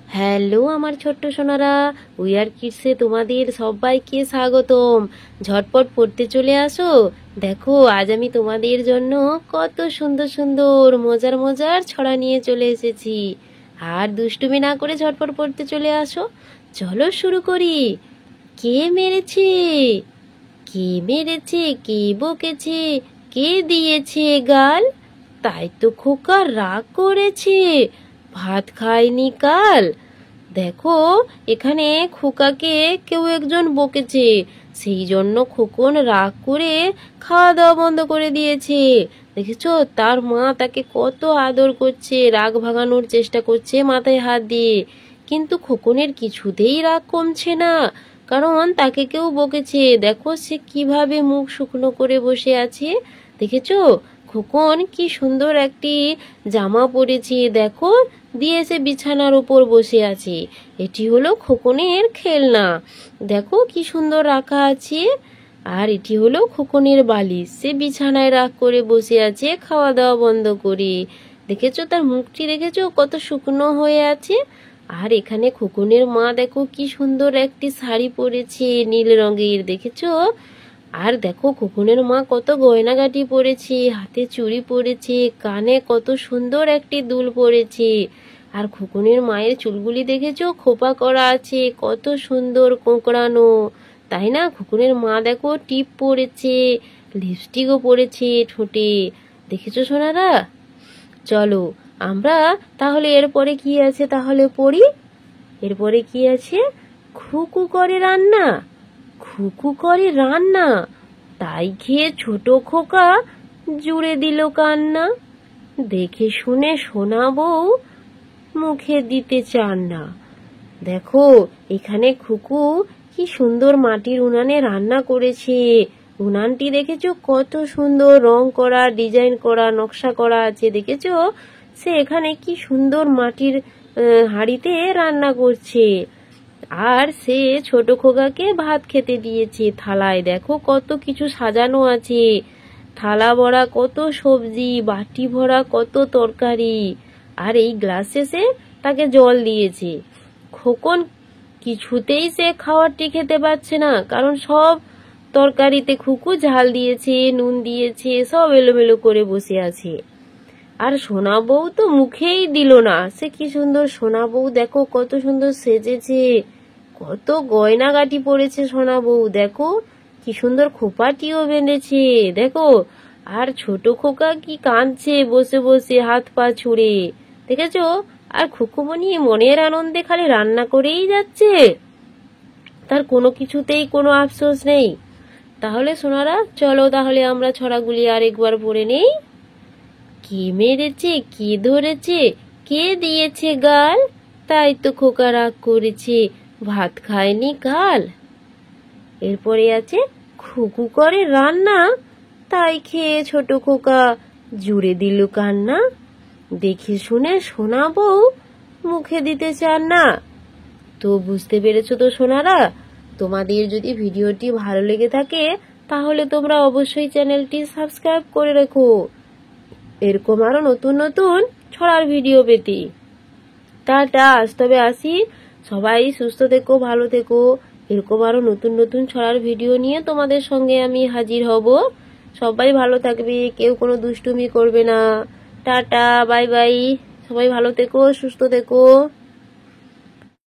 Hello আমার ছোট্ট Sonara, we are কিডসে তোমাদের সবাইকে স্বাগতম। ঝটপট পড়তে চলে আসো। দেখো আজ আমি তোমাদের জন্য কত সুন্দর সুন্দর মজার মজার ছড়া নিয়ে চলে এসেছি। আর দুষ্টুমি না করে ঝটপট পড়তে চলে আসো। চলো শুরু করি। কে মেরেছে? কে মেরেছে? কে বকেছে? কে দিয়েছে গাল? তাই তো খোকা রাগ করেছে, ভাত খায়নি কাল। দেখো এখানে খোকাকে কেউ একজন বকেছে, সেই জন্য খোকন রাগ করে খাওয়া দাওয়া বন্ধ করে দিয়েছে। দেখেছো তার মা তাকে কত আদর করছে, রাগ ভাগানোর চেষ্টা করছে মাথায় হাত দিয়ে, কিন্তু খোকনের কিছুতেই রাগ কমছে না, কারণ তাকে কেউ বকেছে। দেখো সে কিভাবে মুখ শুকনো করে বসে আছে। দেখেছো খোকন কি সুন্দর একটি জামা পরেছে, দেখো দিয়ে সে বিছানার উপর বসে আছে। এটি হলো খোকনের খেলনা, দেখো কি সুন্দর রাখা আছে। আর এটি হলো খোকনের বালিশ, সে বিছানায় রাগ করে বসে আছে খাওয়া দাওয়া বন্ধ করে। দেখেছো তার মুখটি, দেখেছো কত শুকনো হয়ে আছে। আর এখানে খোকনের মা দেখো কি সুন্দর একটি শাড়ি পরেছে নীল রঙের, দেখেছো। আর দেখো খোকনের মা কত গয়নাগাটি পরেছে, হাতে চুড়ি পরেছে, কানে কত সুন্দর একটি দুল পরেছে। আর খোকনের মায়ের চুলগুলি দেখেছো খোপা করা আছে, কত সুন্দর কোঁকড়ানো, তাই না। খোকনের মা দেখো টিপ পরেছে, লিপস্টিকও পরেছে ঠোঁটে, দেখেছো সোনারা। চলো আমরা তাহলে এরপরে কি আছে তাহলে পড়ি। এরপরে কি আছে? খুকু করে রান্না, খুকু করে রান্না, তাই খেয়ে ছোট খোকা জুড়ে দিল কান্না। দেখে শুনে সোনা বউ মুখে দিতে চান না। দেখো এখানে খুকু কি সুন্দর মাটির উনানে রান্না করেছে। উনানটি দেখেছো কত সুন্দর রং করা, ডিজাইন করা, নকশা করা আছে, দেখেছো। সে এখানে কি সুন্দর মাটির হাঁড়িতে রান্না করছে। আর সে ছোট খোকাকে ভাত খেতে দিয়েছে থালায়, দেখো কত কিছু সাজানো আছে, থালা ভরা কত সবজি, বাটি ভরা কত তরকারি। আর এই গ্লাসে সে তাকে জল দিয়েছে। খোকন কিছুতেই সে খাবারটি খেতে পারছে না, কারণ সব তরকারিতে খুকু ঝাল দিয়েছে, নুন দিয়েছে, সব এলোমেলো করে বসে আছে। আর সোনা বউ তো মুখেই দিল না। সে কি সুন্দর সোনা বউ, দেখো কত সুন্দর সেজেছে, কত গয়নাগাটি পরেছে সোনা বউ, দেখো কি সুন্দর খোপাটিও বেঁধেছে, দেখো। আর ছোট খোকা কি কাঁদছে বসে বসে হাত পা ছুড়ে, দেখেছো। আর খুকুমনি মনের আনন্দে খালি রান্না করেই যাচ্ছে, তার কোনো কিছুতেই কোনো আফসোস নেই। তাহলে সোনারা চলো তাহলে আমরা ছড়াগুলি আর একবার পড়ে নেই। কে মেরেছে? কে ধরেছে? কে দিয়েছে গাল? তাই তো খোকা রাগ করেছে, ভাত খায়নি কাল। এরপরে আছে খুকু করে রান্না, তাই খেয়ে ছোট খোকা জুড়ে দিল কান্না। দেখে শুনে সোনা বউ মুখে দিতে চান না। তো বুঝতে পেরেছো তো সোনারা। তোমাদের যদি ভিডিওটি ভালো লেগে থাকে তাহলে তোমরা অবশ্যই চ্যানেলটি সাবস্ক্রাইব করে রেখো, এরকম আরো নতুন নতুন ছড়ার ভিডিও পেতে। টাটা, আজ তবে আসি। সবাই সুস্থ থেকো, ভালো থেকো। এরকম আরো নতুন নতুন ছড়ার ভিডিও নিয়ে তোমাদের সঙ্গে আমি হাজির হব। সবাই ভালো থাকবে, কেউ কোনো দুষ্টুমি করবে না। Tata, bye bye. সবাই ভালো থেকো, সুস্থ থেকো।